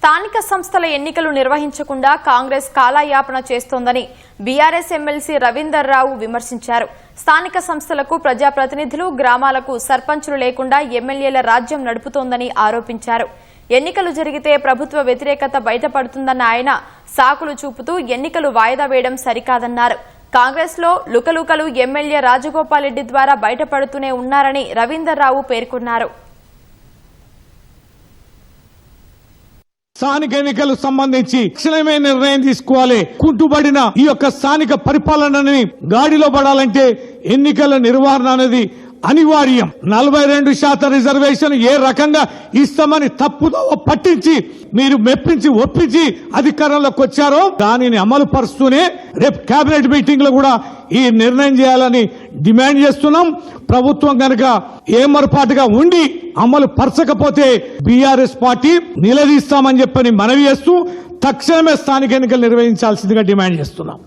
స్థానిక సంస్థల ఎన్నికలు నిర్వహించకుండా కాంగ్రెస్ కాలయాపన చేస్తోందని బీఆర్ఎస్ ఎమ్మెల్సీ రవీందర్ రావు విమర్శించారు. స్థానిక సంస్థలకు ప్రజాప్రతినిధులు, గ్రామాలకు సర్పంచులు లేకుండా ఎమ్మెల్యేల రాజ్యం నడుపుతోందని ఆరోపించారు. ఎన్నికలు జరిగితే ప్రభుత్వ వ్యతిరేకత బయటపడుతుందన్న ఆయన సాకులు చూపుతూ ఎన్నికలు వాయిదా వేయడం సరికాదన్నారు. కాంగ్రెస్ లో లుకలుకలు ఎమ్మెల్యే రాజగోపాల్ రెడ్డి ద్వారా బయటపడుతూనే ఉన్నారని రవీందర్ రావు పేర్కొన్నారు. స్థానిక ఎన్నికలకు సంబంధించి తక్షణమైన నిర్ణయం తీసుకోవాలి. కుంటుబడిన ఈ యొక్క స్థానిక పరిపాలనని గాడిలో పడాలంటే ఎన్నికల నిర్వహణ అనేది అనివార్యం. 42% రిజర్వేషన్ ఏ రకంగా ఇస్తామని తప్పుదో పట్టించి మీరు మెప్పించి ఒప్పించి అధికారంలోకి వచ్చారో దానిని అమలు పరుస్తూనే రేపు కేబినెట్ మీటింగ్ లో కూడా ఈ నిర్ణయం చేయాలని డిమాండ్ చేస్తున్నాం. ప్రభుత్వం కనుక ఏమరపాటుగా ఉండి అమలు పరచకపోతే బీఆర్ఎస్ పార్టీ నిలదీస్తామని చెప్పని మనవి చేస్తూ తక్షణమే స్థానిక ఎన్నికలు నిర్వహించాల్సిందిగా డిమాండ్ చేస్తున్నాం.